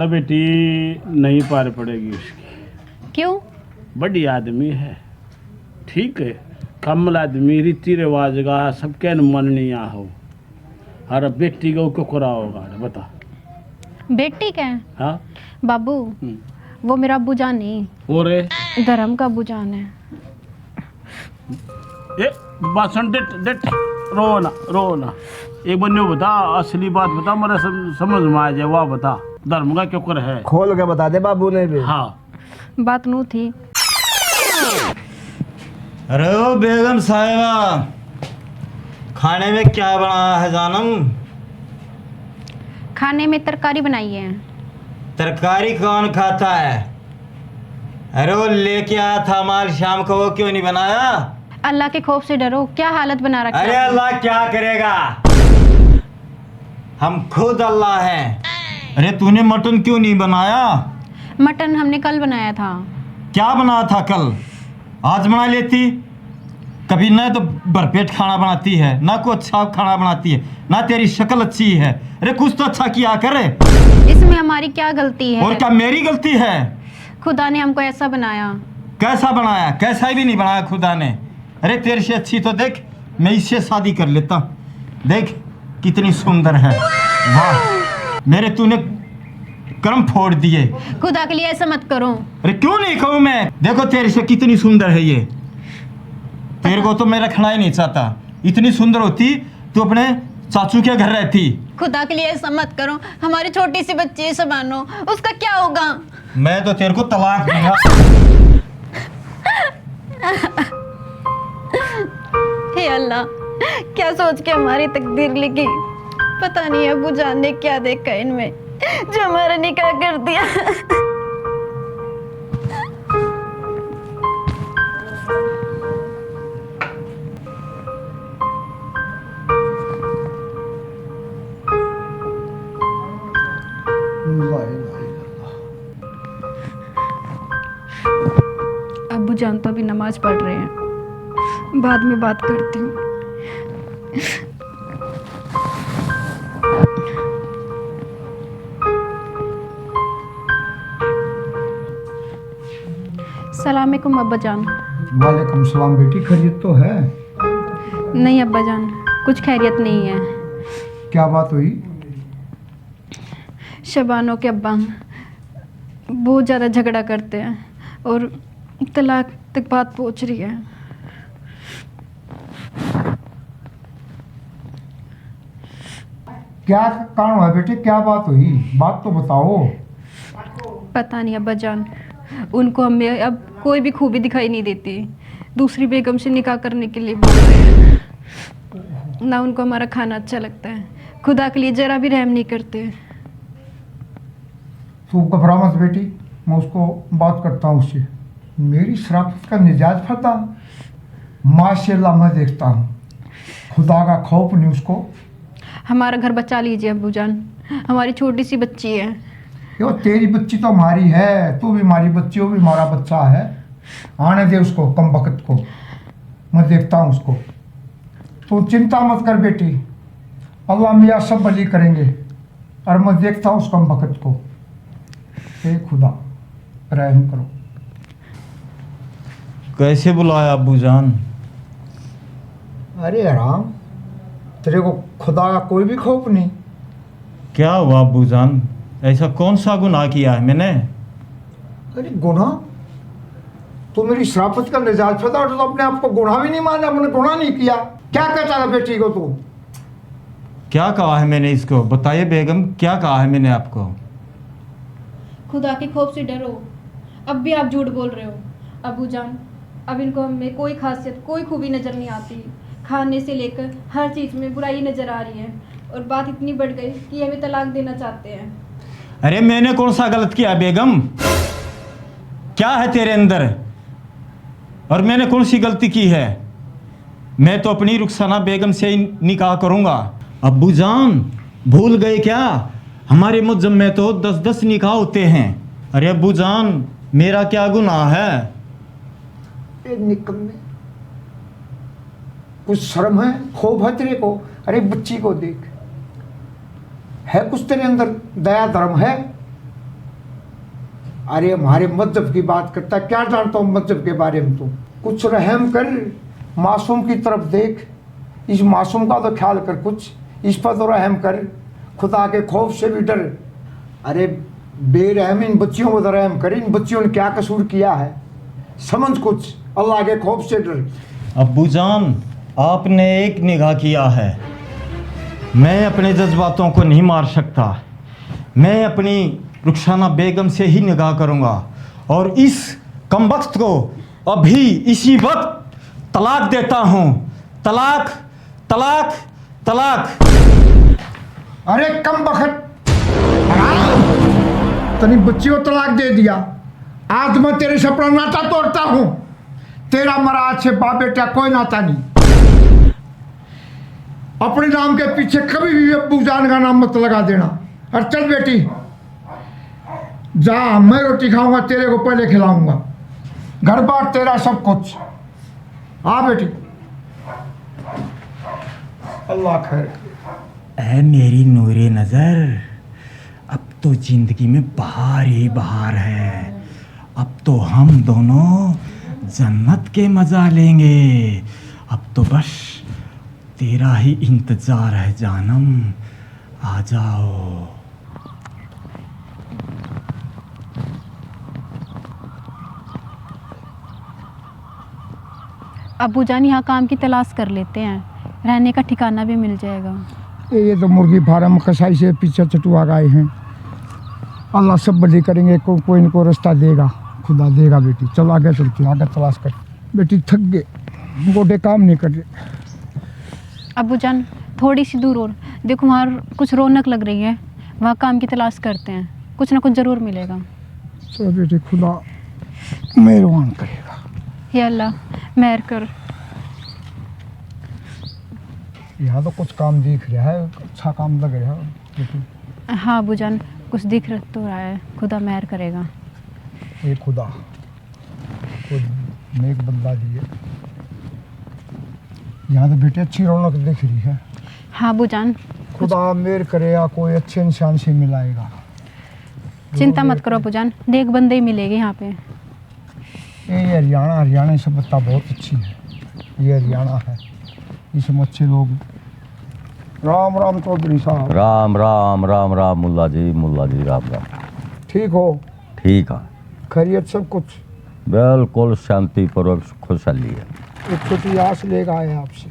बेटी नहीं पार पड़ेगी उसकी। क्यों? बड़ी आदमी है, ठीक है, कमल आदमी, रीति रिवाज का सबके मन नहीं हो। हर बेटी को क्यों कराओगा बता। बेटी क्या है? हाँ बाबू, वो मेरा अब्बू जान नहीं, हो रे धर्म का अब्बू जान है। ये बात सुन, डेट डेट रो ना एक बन्ने बता, असली बात बता, मेरा समझ में आ जाए। वाह बता, धर्म का क्यों कर है? खोल के बता दे बाबू ने भी। हाँ बात नू थी। अरे ओ बेगम साहिबा, खाने में क्या बना है जानम? खाने में तरकारी बनाई है। तरकारी कौन खाता है? अरे वो लेके आया था माल शाम को, वो क्यों नहीं बनाया? अल्लाह के खौफ से डरो, क्या हालत बना रखी अरे है। अल्लाह क्या करेगा, हम खुद अल्लाह हैं। अरे तूने मटन क्यों नहीं बनाया? मटन हमने कल बनाया था। क्या बना था कल? आज बना लेती। कभी ना तो भरपेट खाना बनाती है, ना कोई अच्छा खाना बनाती है, ना तेरी शक्ल अच्छी है। अरे कुछ तो अच्छा किया करे। इसमें हमारी क्या गलती है? और क्या मेरी गलती है? खुदा ने हमको ऐसा बनाया। कैसा बनाया? कैसा भी नहीं बनाया खुदा ने। अरे तेरे से अच्छी तो देख, मैं इससे शादी कर लेता। देख कितनी सुंदर है, वाह। मेरे तूने कर्म फोड़ दिए। खुदा के लिए ऐसा मत करो। अरे क्यों नहीं कहूँ मैं? देखो तेरे से कितनी सुंदर है ये। तेरे को तो मैं रखना ही नहीं चाहता। इतनी सुंदर होती तो अपने चाचू के घर रहती। खुदा के लिए ऐसा मत करो, हमारी छोटी सी बच्ची है सबानो, उसका क्या होगा? मैं तो तेरे को तलाक दूंगा। हे अल्लाह, क्या सोच के हमारी तकदीर लिखी। पता नहीं अबू जान ने क्या देखा इनमें जो हमारा निकाह कर दिया। अबू जान तो अभी नमाज पढ़ रहे हैं, बाद में बात करती हूँ। सलामकुम अब्बा जान। वालेकुम सलाम बेटी, खैरियत तो है? नहीं अब्बा जान, कुछ खैरियत नहीं है। क्या बात हुई? शबानो के अब्बा बहुत ज़्यादा झगड़ा करते हैं और तलाक तक बात पहुंच रही है। क्या कारण है बेटे, क्या बात हुई? बात तो बताओ। पता नहीं अब्बा जान, उनको हमें अब कोई भी खूबी दिखाई नहीं देती। दूसरी बेगम से निकाह करने के लिए बोल रहे हैं। ना उनको हमारा खाना अच्छा लगता है, खुदा के लिए जरा भी रहम नहीं करते। तू घबरा मत बेटी, मैं उसको बात करता हूँ उससे। मेरी शराफत का मिजाज फटा, माशाल्लाह मैं देखता हूँ। खुदा का खौफ नहीं उसको। हमारा घर बचा लीजिए अब्बू जान, हमारी छोटी सी बच्ची है। यो तेरी बच्ची तो हमारी है, तू भी हमारी बच्ची हो, भी हमारा बच्चा है। आने दे उसको, कम वक्त को, मैं देखता हूँ उसको। तू चिंता मत कर बेटी, अल्लाह मियाँ सब भली करेंगे, और मैं देखता हूँ उस कम वक्त को। हे खुदा रहम करो। कैसे बुलाया अब्बू जान? अरे राम, तेरे को खुदा का कोई भी खौफ नहीं? क्या हुआ अब्बू जान? ऐसा कौन सा गुनाह किया है मैंने? अरे गुनाह? तो मेरी शराफत का मिजाज फटा, तो अपने आप को गुनाह भी नहीं माना, मैंने गुनाह नहीं किया। क्या कहता था बेटी को तू? क्या कहा है मैंने इसको? बताइए बेगम, क्या कहा है मैंने आपको? खुदा के खौफ से डरो, अब भी आप झूठ बोल रहे हो अबू जान। अब इनको हमें कोई खासियत, कोई खूबी नज़र नहीं आती। खाने से लेकर हर चीज़ में बुराई नज़र आ रही है, और बात इतनी बढ़ गई कि हमें तलाक देना चाहते हैं। अरे मैंने कौन सा गलत किया बेगम? क्या है तेरे अंदर, और मैंने कौन सी गलती की है? मैं तो अपनी रुखसाना बेगम से ही निकाह करूंगा। अब्बू जान भूल गए क्या? हमारे मुज्जम में तो 10-10 निकाह होते हैं। अरे अब्बू जान, मेरा क्या गुनाह है? निकम्मे, कुछ शर्म है, खौफ है तेरे को? अरे बच्ची को देख, है कुछ तेरे अंदर दया धर्म है? अरे हमारे मजहब की बात करता है, क्या जानता हूँ मजहब के बारे में? तो कुछ रहम कर, मासूम की तरफ देख, इस मासूम का तो ख्याल कर, कुछ इस पर तो रहम कर, खुदा के खौफ से भी डर। अरे बेरहम इन बच्चियों को तो रहम कर, इन बच्चियों ने क्या कसूर किया है? समझ कुछ, अल्लाह के खौफ से डर। अब्बू जान, आपने एक निगाह किया है, मैं अपने जज्बातों को नहीं मार सकता। मैं अपनी रुखसाना बेगम से ही निगाह करूंगा और इस कमबख्त को अभी इसी वक्त तलाक देता हूं। तलाक, तलाक, तलाक। अरे कम बखत, तनी बच्चियों तलाक दे दिया। आज मैं तेरे से अपना नाता तोड़ता हूँ। तेरा मरा आज से बाप बेटा कोई नाता नहीं। अपने नाम के पीछे कभी भी अब्बू जान का नाम मत लगा देना। और चल बेटी जा, मैं रोटी खाऊंगा, तेरे को पहले खिलाऊंगा, घर बार तेरा सब कुछ। हाँ बेटी, अल्लाह खैर। ऐ मेरी नूरे नज़र, अब तो जिंदगी में बहार ही बहार है। अब तो हम दोनों जन्नत के मज़ा लेंगे। अब तो बस तेरा ही इंतज़ार है जानम, आ जाओ। अब्बू जान यहाँ काम की तलाश कर लेते हैं, रहने का ठिकाना भी मिल जाएगा। ये तो मुर्गी फार्म कसाई से पीछे चटुआ गए हैं। अल्लाह सब बड़ी करेंगे, कोई इनको रास्ता देगा, खुदा देगा। बेटी चलो आगे चलते, आगे तलाश कर। बेटी थक गए, गोडे काम नहीं कर रहे। अब्बू जान थोड़ी सी दूर और देखो, वहाँ कुछ रौनक लग रही है, वहाँ काम की तलाश करते हैं, कुछ ना कुछ ज़रूर मिलेगा। चलो बेटी, खुदा मेहरबान करेगा। हे अल्लाह मेहर कर। यहाँ तो कुछ काम दिख रहा है, अच्छा काम लग रहा है बेटी। हाँ अब्बू जान, कुछ दिख तो रहा है, खुदा मेहर करेगा। ये खुदा कोई नेक बंदा दिए। यहाँ तो बेटे अच्छी रौनक दिख रही है। हाँ अब्बू जान, खुदा मेहर करेगा, कोई अच्छे इंसान से मिलाएगा। चिंता मत करो अब्बू जान, नेक बंदे ही मिलेंगे यहाँ पे। ये हरियाणा से पत्ता बहुत अच्छी है। ये हरियाणा है, इसमें अच्छे लोग। राम राम चौधरी साहब। राम राम राम राम मुल्ला जी राम राम। ठीक हो? ठीक है, खैरियत सब कुछ? बिल्कुल शांतिपूर्वक खुशहाली है। एक छोटी आस लेकर आए आपसे।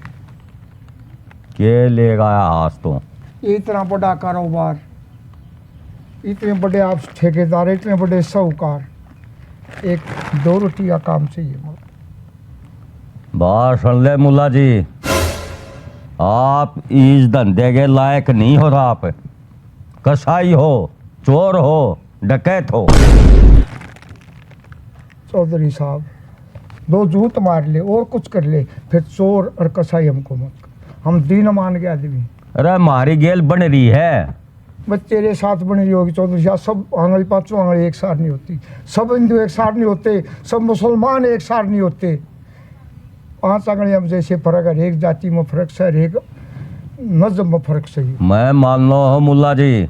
के ले गया आज तो? इतना बड़ा कारोबार, इतने बड़े आप ठेकेदार, इतने बड़े साहूकार, एक दो रोटी का काम चाहिए। बात सुन ले मुल्ला जी, आप इस धंधे के लायक नहीं हो रहा। आप कसाई हो, चोर हो, डकैत हो। चौधरी साहब, दो जूत मार ले और कुछ कर ले, फिर चोर और कसाई हमको मत कर। हम दीन मान के आदमी। अरे हमारी गेल बन रही है, बस तेरे साथ बन रही होगी चौधरी साहब। सब आंगली पाँचों आंगली एक साथ नहीं होती, सब हिंदू एक साथ नहीं होते, सब मुसलमान एक साथ नहीं होते। 5 आंगलियाँ में जैसे फर्क है, एक जाति में फर्क है, एक नज़म में फर्क सही। मैं मान लो हूँ मुल्ला जी,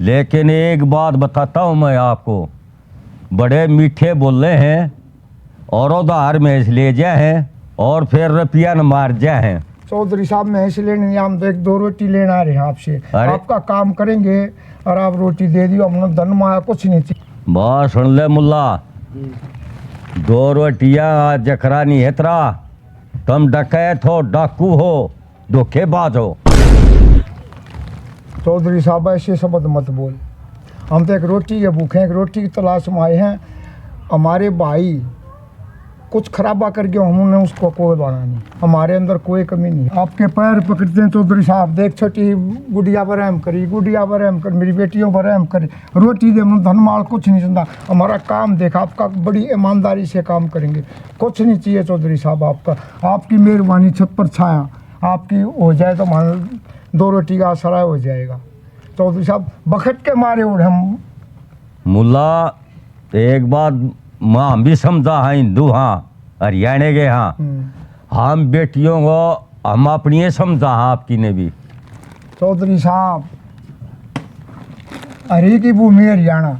लेकिन एक बात बताता हूँ मैं आपको। बड़े मीठे बोले हैं और उधार में ले जाए हैं और फिर रुपया न मार जाए हैं। चौधरी साहब, मैं ऐसे लेने नहीं, हम तो एक दो रोटी लेना आ रहे हैं आपसे। आपका काम करेंगे और आप रोटी दे दियो, हमने धन माया कुछ नहीं चाहिए। बात सुन ले मुल्ला, 2 रोटियाँ जखरा नहीं है तेरा। तुम डकैत हो, डाकू हो, धोखेबाज हो। चौधरी साहब ऐसे शब्द मत बोल। हम तो एक रोटी के भूखे, एक रोटी की तलाश में आए हैं। हमारे भाई कुछ खराबा कर गया, हमने उसको कोई बाना नहीं, हमारे अंदर कोई कमी नहीं। आपके पैर पकड़ते हैं चौधरी साहब। देख छोटी गुड़िया पर रहम करी, गुड़िया पर रहम कर, मेरी बेटियों पर रहम करे, रोटी दे, धन माल कुछ नहीं सुनता। हमारा काम देखा, आपका बड़ी ईमानदारी से काम करेंगे, कुछ नहीं चाहिए चौधरी साहब। आपका, आपकी मेहरबानी छत पर छाया आपकी हो जाए तो मान 2 रोटी का असरा हो जाएगा। चौधरी साहब बखत के मारे उड़ हम। मुल्ला एक बात हम भी समझा है, हिंदू हाँ, हरियाणा के हाँ, हम बेटियों को हम अपनी समझा हाँ, आपकी ने भी। चौधरी साहब, हरी की भूमि हरियाणा,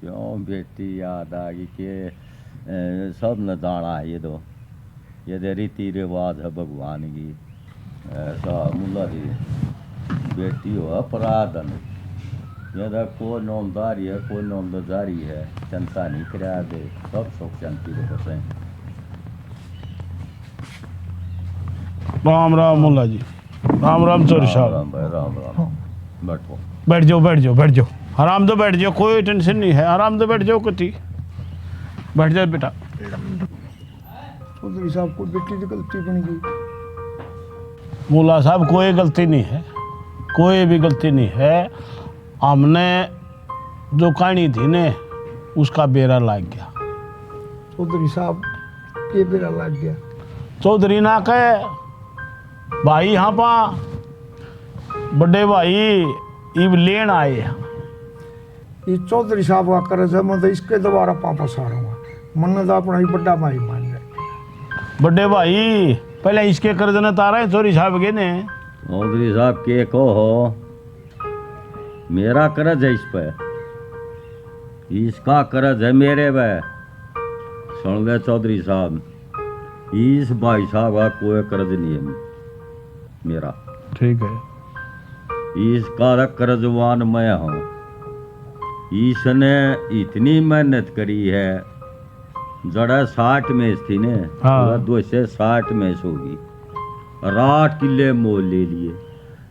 क्यों बेटी याद आ गई कि सब न जाना है ये तो रीति रिवाज है भगवान की। ऐसा मुल्ला जी बेटी हो अपराधन ये तो कोई नौमदारी है कोई नौमदारी है चिंता नहीं करा दे सब सुख शांति को बसें। राम राम मुल्ला जी, राम राम चोरी साहब। राम भाई राम राम। बैठो बैठ जाओ बैठ जाओ बैठ जाओ, आराम से बैठ जाओ, कोई टेंशन नहीं है, आराम से बैठ जाओ। कुछ बैठ जाओ बेटा। चौधरी साहब को बेटी की गलती बन गई। मुल्ला साहब कोई गलती नहीं है, कोई भी गलती नहीं है। हमने जो कहानी थी ने उसका बेरा लग गया। चौधरी साहब ये बेरा लग गया। चौधरी ना कहे भाई यहाँ पा बड़े भाई इब लेन आए हैं। ये चौधरी साहब का कर्ज है, मैं तो इसके दोबारा वापस आ रहा हूँ। मन तो अपना ही बड़ा भाई मान रहे। बड़े भाई पहले इसके कर्ज ने तारा है चोरी साहब के ने। चौधरी साहब के कहो मेरा कर्ज है इस पे, इसका कर्ज है मेरे पे। सुन ले चौधरी साहब इस भाई साहब का कोई कर्ज नहीं है मेरा। ठीक है। इसका कर्जवान मैं हूँ। इसने इतनी मेहनत करी है, जड़ा 60 मैच थी ने, हाँ। 2 से 60 मैच होगी, 8 किले मोल ले लिए।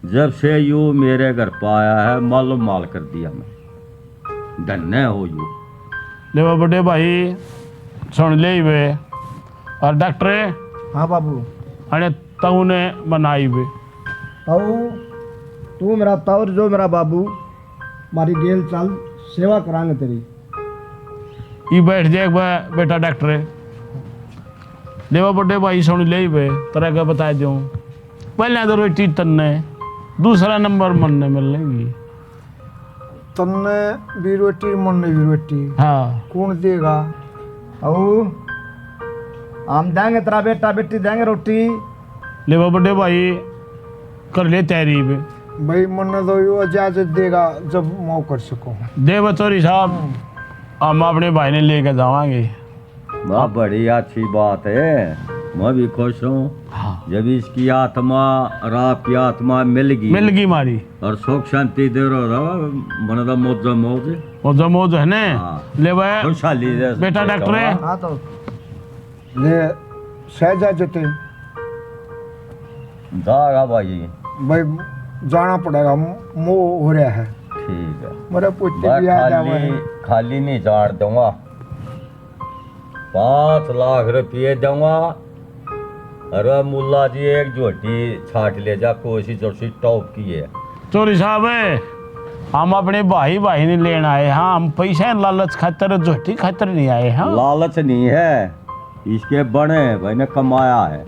जब से यू मेरे घर पाया है मालूम माल कर दिया मैं। धन्य हो यू। देखो बड़े भाई सुन ले वे और डॉक्टर हाँ बाबू। अरे तू ने बनाई वे ताऊ तू मेरा ताऊर जो मेरा बाबू मारी गेल चाल सेवा करांगे तेरी। ये बैठ जाए बेटा डॉक्टर। देखो बड़े भाई सुन ले वे तरह का बता दो। पहले तो रोटी तन्ने, दूसरा नंबर मनने मिलेगी। तन्ने भी रोटी मन भी रोटी। हाँ कौन देगा? ताऊ हम देंगे, तेरा बेटा बेटी देंगे रोटी। ले बड़े भाई कर ले तैयारी पे। भाई मन तो यो इजाजत देगा जब मैं कर सकूं। देव चोरी साहब हम अपने भाई ने लेके जावांगे। वाह बड़ी अच्छी बात है, मैं भी खुश हूँ। हाँ जब इसकी आत्मा और आपकी आत्मा मिल गई मारी और सुख शांति दे रहा मन का मौज मौज वो जो मौज है ने। हाँ। ले भाई खुशहाली दे बेटा डॉक्टर है। हाँ तो ले सहजा जते जागा भाई। भाई जाना पड़ेगा, मोह हो रहा है। ठीक है मेरा पुत्र मैं भी आ जावा है। खाली नहीं जाड़ दूंगा, 5 लाख रुपये दूंगा। अरे मुल्ला जी एक झोटी छाट ले जा, कोशिश और सी टॉप की है। चोरी साहब हम अपने भाई ने लेना आए। हाँ हम पैसे लालच खातर झोटी खातर नहीं आए। हाँ लालच नहीं है, इसके बड़े भाई ने कमाया है।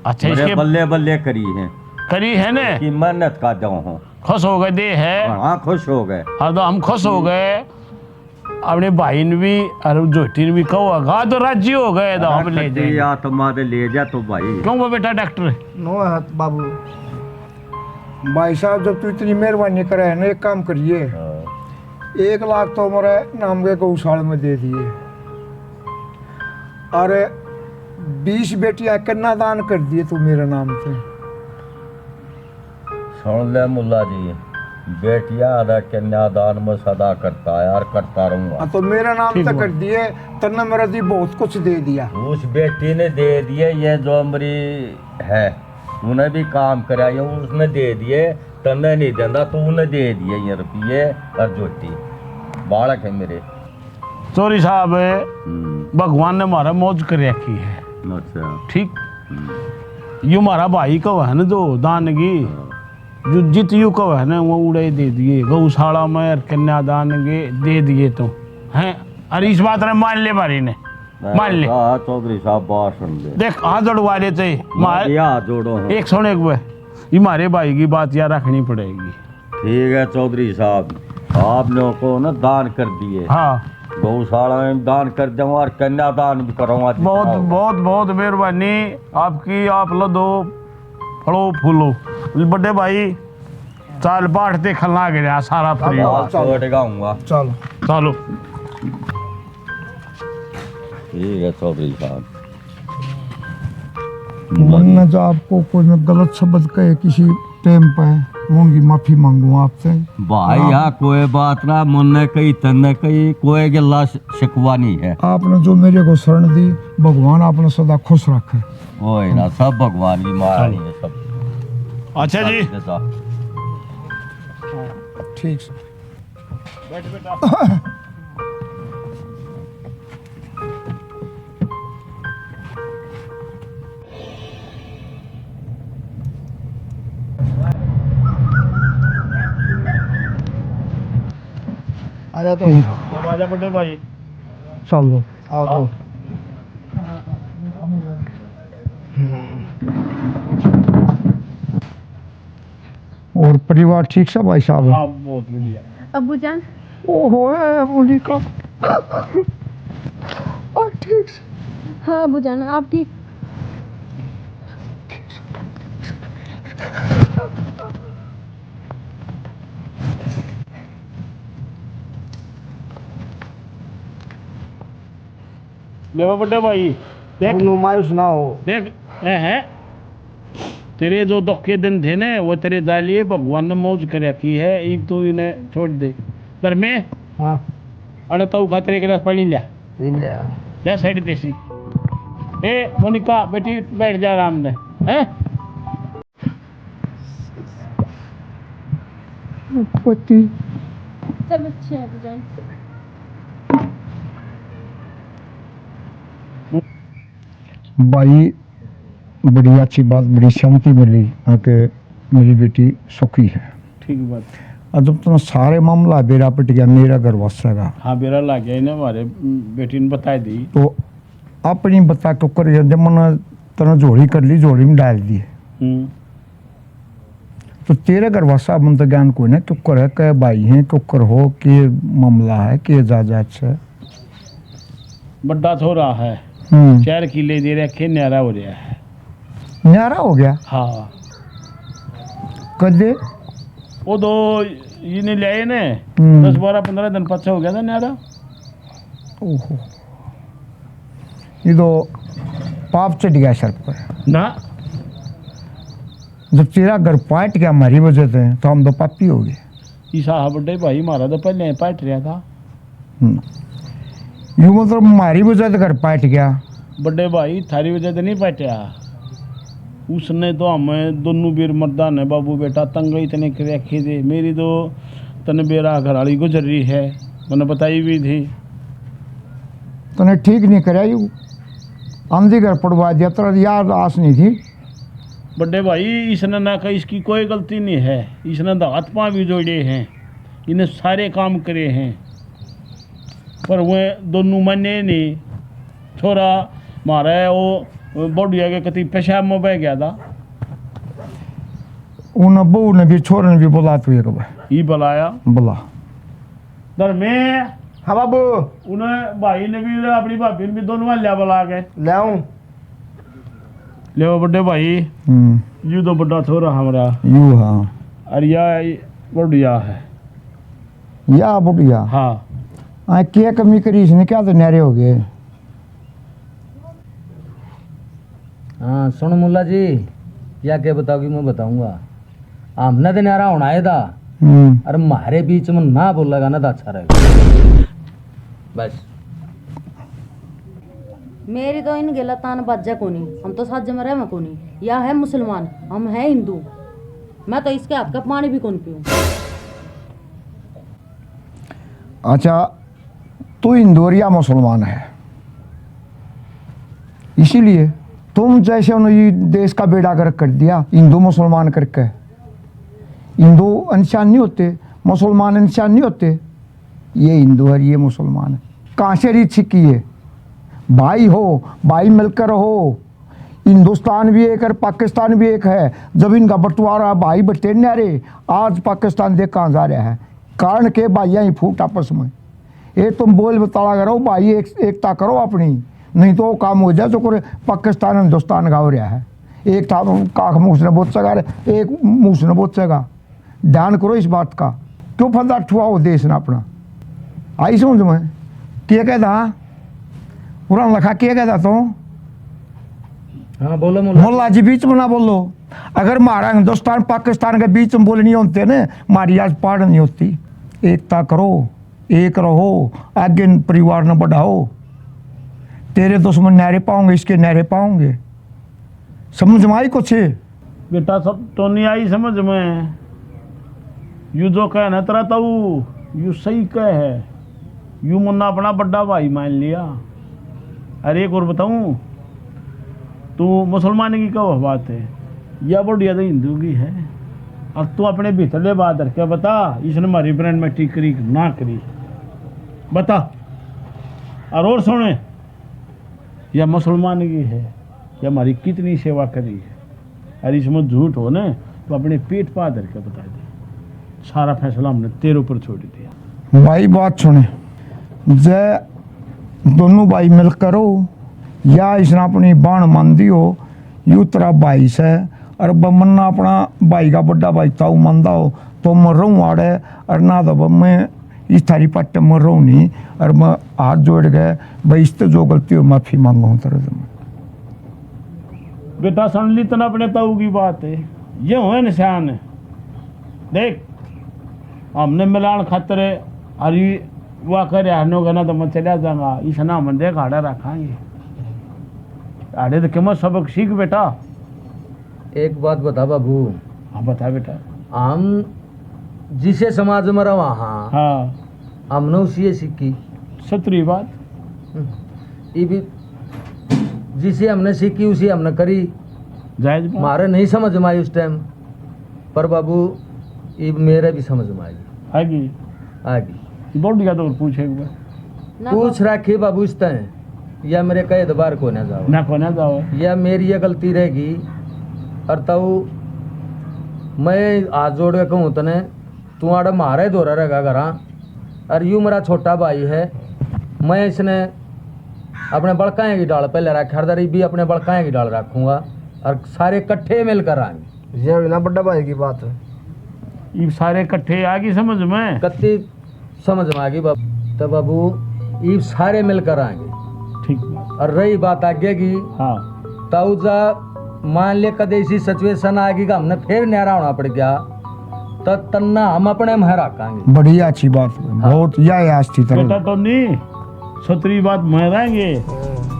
अच्छा मेरे इसके बल्ले बल्ले करी है ने कि मेहनत का जाऊँ हूँ। खुश हो गए दे है। हाँ खुश हो गए। हाँ तो हम खुश हो गए। अपने भाई ने भी और झोटी ने भी कहोगा तो राजी हो गए तो हम ले जाएंगे। आत्मा दे ले जा तो भाई। क्यों वो बेटा डॉक्टर? नो हाथ बाबू। भाई साहब जब तू इतनी मेहरबानी करे है ना, एक काम करिए, 1 लाख तो हमारे नाम के गौशाला में दे दिए और 20 बेटियां कन्यादान कर दिए तू मेरे नाम से। सुन ले मुल्ला जी, बेटिया आधा कन्यादान में सदा करता है और करता रहूंगा। हाँ तो मेरे नाम ठीक से है। कर दिए, तन्ने मेरा दी बहुत कुछ दे दिया। उस बेटी ने दे दिए, ये जो हमारी है उन्हें भी काम कराया, उसने दे दिए। तन्ने नहीं देता तो उन्हें दे दिए ये रुपये और झोटी। बालक है मेरे। चोरी साहब हम्म, भगवान ने हमारा मौज कर रखी है। अच्छा। ठीक यू हमारा भाई को है ना जो दान की जो जित यू को है ना वो उड़े दे दिए गौशाला में और कन्यादान के दे दिए तो हैं। अरे इस बात ने मान ले मारी ने मान ले। हाँ, चौधरी साहब बात सुन ले। देख हाथ जोड़वा लेते हाथ जोड़ो हैं। एक सुन एक वे ये हमारे भाई की बात यार रखनी पड़ेगी। ठीक है चौधरी साहब, आप लोगों को ना दान कर दिए। हाँ गौशाला में दान कर दूंगा और कन्यादान भी करूँगा। बहुत बहुत बहुत मेहरबानी आपकी। आप लो दो फलो फूलो बड़े भाई चाल बांटते खलना गिरा सारा फ्री। छोड़ गाऊंगा। चलो चलो ठीक है चौधरी साहब। मैंने जो आपको कोई मैं गलत शब्द कहे किसी टाइम पे उनकी माफी मांगू आपसे। भाई यहाँ कोई बात ना, मन कही तन कही कोई गिला शिकवा नहीं है। आपने जो मेरे को शरण दी, भगवान आपने सदा खुश रखे। वही ना, सब भगवान की माया है सब। अच्छा जी, ठीक से बैठ बेटा। आ जा तो अब आजा बड़े भाई। चलो आओ तो। और परिवार ठीक सा भाई साहब? हाँ बहुत बढ़िया। अब्बू जान, ओहो मोनिका ठीक से। हाँ अब्बू जान, आप ठीक? ले बड़े भाई, देख मायूस ना हो। देख है तेरे जो दुख के दिन थे ना, वो तेरे डालिए भगवान ने मौज कर रखी है। एक तो इन्हें छोड़ दे पर मैं हाँ अरे तो खतरे के रस पानी लिया ले साइड देसी। ए मोनिका बेटी बैठ जा आराम से, हैं? पति सब अच्छे हैं अब्बू जान। भाई बड़ी अच्छी बात, बड़ी शांति मिली कि मेरी बेटी सुखी है। ठीक बात। और जब तुम सारे मामला बेरा पिट गया, मेरा घर वसेगा हाँ बेरा लग गया इन्हें, हमारे बेटी ने बता दी तो अपनी बता तो कर। जब मैंने तेना झोली कर ली, झोली में डाल दी तो तेरे घर वसा मन तो ज्ञान कोई ना क्यों कर है, भाई है क्यों कर हो के मामला है के जायदाद से बड्डा हो रहा है। 4 किले दे रखे, न्यारा हो रहा है। न्यारा हो गया? हाँ कदे वो दो इन्हें ले आए ने 10-12-15 दिन पच्चा हो गया था न्यारा। ओहो, ये तो पाप चढ़ गया सर पर ना। जब तेरा घर पाट गया हमारी वजह से तो हम तो पापी हो गए। ईसा बड्डे भाई मारा तो पहले पाट रहा था। यूं मतलब हमारी वजह से घर पाट गया? बड्डे भाई थारी वजह से नहीं पाटा, उसने तो हमें दोनों बीर मर्दा ने बाबू बेटा तंग इतने रखे थे। मेरी तो तन बेरा घराली गुजर रही है, मैंने बताई भी थी। तने ठीक नहीं कराया, यू आंधी घर पड़वा दिया, तेरा यार आस नहीं थी। बड्डे भाई इसने ना कही, इसकी कोई गलती नहीं है। इसने तो हाथ पाँव भी जोड़े हैं, इन्हें सारे काम करे हैं, पर वह दोनों मने नहीं। छोरा मारा है वो बढ़िया के कति पेशाब में बह गया था। उन बहू ने भी छोरे ने भी बुला तू एक बार ही बुलाया बुला दर में। हाँ बाबू उन्हें भाई ने भी अपनी भाभी ने भी दोनों लिया बुला के लाऊं ले बड्डे भाई। यू तो बड़ा छोरा हमारा यू हाँ और या बढ़िया है। या बुढ़िया हाँ क्या कमी करी इसने, क्या तो न्यारे हो गए। हाँ सुन मुल्ला जी, या क्या बताओगी मैं बताऊंगा। हमने तो न्यारा होना है था, अरे हमारे बीच में ना बोलेगा ना तो अच्छा रहेगा बस। मेरी तो इन गिलतान बज्जा को नहीं, हम तो साथ जमा रहे को नहीं। या है मुसलमान, हम है हिंदू। मैं तो इसके हाथ का पानी भी कौन पीऊं। अच्छा तू इंदौरिया मुसलमान है, इसीलिए तुम जैसे उन्होंने देश का बेड़ा गर्क कर दिया हिंदू मुसलमान करके। हिंदू इंसान नहीं होते, मुसलमान इंसान नहीं होते। ये हिंदू है, ये मुसलमान है। कहाँ से रीत सीखी है? भाई हो, भाई मिलकर हो। हिंदुस्तान भी एक है, पाकिस्तान भी एक है। जब इनका बंटवारा भाई बटेरने रहे, आज पाकिस्तान देख कहाँ जा रहा है। कारण के भाइयाँ ही फूट आपस में। ये तुम बोल बताया करो भाई, एकता करो अपनी, नहीं तो वो काम हो जाए जो करे पाकिस्तान हिंदुस्तान का हो रहा है। एक था काख मुँह से बोचेगा, एक मुँह से बोचेगा। ध्यान करो इस बात का। क्यों फंदा ठुआ हो देश ने अपना? आई समझ में क्या कहता कुरान लिखा किया गया था तो हाँ बोलो मुल्ला मुल्ला जी बीच में ना बोलो। अगर हमारा हिंदुस्तान पाकिस्तान के बीच में बोलनी होते ना, हमारी आज पाड़ नहीं होती। एकता करो, एक रहो, आगे परिवार न बढ़ाओ। तेरे दुश्मन नहरे पाओगे, इसके नहरे पाओगे। समझ में आई कुछ? बेटा सब तो नहीं आई समझ में। यू जो कह न तेरा तो यू सही कह है। यू मुन्ना अपना बड़ा भाई मान लिया। अरे एक और बताऊं, तू मुसलमान की क्या बात है, या बढ़िया तो हिंदू की है। अब तू अपने भीतरले बात रख के बता, इसने हमारी ब्रांड में ठीक करी ना करी, बता। और सुने, या मुसलमान की है, या हमारी कितनी सेवा करी है। अरे इसमें झूठ हो ना तो अपने पेट पा धर के बता दे। सारा फैसला हमने तेरे ऊपर छोड़ दिया। भाई बात सुने, जय दोनों भाई मिल करो, या इसने अपनी बाण मान दी हो, यू तेरा भाई से और बमन्ना अपना भाई का बड़ा भाई ताऊ मानदा हो तो मर रहा हूँ आड़े, और ना तो मैं इस थारी पट्टे मर रहा हूँ नहीं। और मैं हाथ जोड़ गए भाई, इससे जो गलती हो माफी मांगा हूँ तेरे से। बेटा सुन ली तना अपने ताऊ की बात है, ये हुए निशान है। देख हमने मिलान खातर अरे वह कर ना तो मैं चला जाऊंगा, इस ना मन देख आड़ा रखांगे। आड़े तो क्यों सबक सीख बेटा। एक बात बता बाबू, हाँ बता बेटा। हम जिसे समाज में रहा हाँ हाँ हमने उसी सीखी। सतरी बात। ये भी जिसे हमने सीखी उसी हमने करी। जायज बात। हमारे नहीं समझ में आई उस टाइम, पर बाबू ये मेरे भी समझ में आई आगी आगे। बढ़िया तो पूछे एक बार। ना पूछ रखी बाबू इस टाइम, या मेरे कई एतबार को ना जाओ, ना को ना जाओ। या मेरी ये गलती रहेगी। और तब मैं हाथ जोड़ के कहूँ तने, तू आड़ा मारा ही दौरा रहेगा घरा, और यूँ मेरा छोटा भाई है। मैं इसने अपने बड़काएँ की डाल पहले रखा, हरदरी भी अपने बड़काएँ की डाल रखूँगा, और सारे इकट्ठे मिलकर आएंगे। ये ना बड़ा भाई की बात है। ये सारे इकट्ठे आ गई समझ में। कत्ती समझ में आ गई बाबू। तो बाबू ये सारे मिलकर आएंगे। ठीक बात। और रही बात आगे की, हाँ तो जा मान ले कदे ऐसी सिचुएशन आ गई कि हमने फिर न्यारा होना पड़ गया, तो तन्ना हम अपने में रखेंगे। बढ़िया अच्छी बात है, बहुत यह आज थी बेटा तरह। तो नहीं सतरी बात मैं रहेंगे,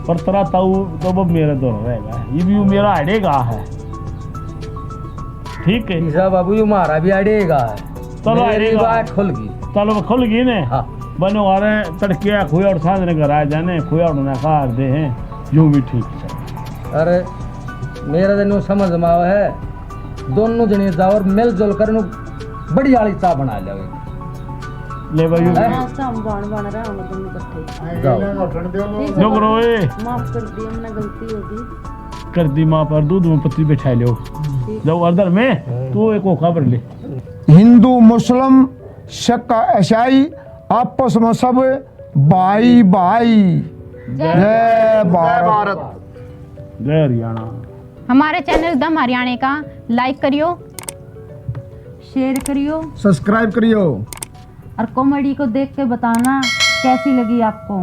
पर तेरा ताऊ तो वो मेरे दो रहेगा। ये भी मेरा अड़ेगा है। ठीक है तीसरा बाबू ये मारा भी अड़ेगा है। चलो मेरी अड़ेगा। बात खुल गई। चलो खुल गई ने। हाँ बनो आ रहे तड़के खुया और साजने घर आ जाने, खुया उड़ना खा दे हैं, यूं भी ठीक है। अरे मेरा दिन समझ में आवा है, दोनों जने जाओ और मिलजुल कर बड़ी वाली चाह बना ले। ले भाई रास्ता हम बन रहे हम दोनों इकट्ठे जाओ। जो करो ए माफ कर दिए, मैंने गलती होगी। कर दी माँ पर दूध में पत्ती बैठा लो। जाओ अंदर में तू एक ओखा भर ले। हिंदू मुस्लिम सिख ईसाई आपस में सब भाई भाई। जय भारत। जय हरियाणा। हमारे चैनल दम हरियाणा का लाइक करियो, शेयर करियो, सब्सक्राइब करियो। और कॉमेडी को देख के बताना कैसी लगी आपको।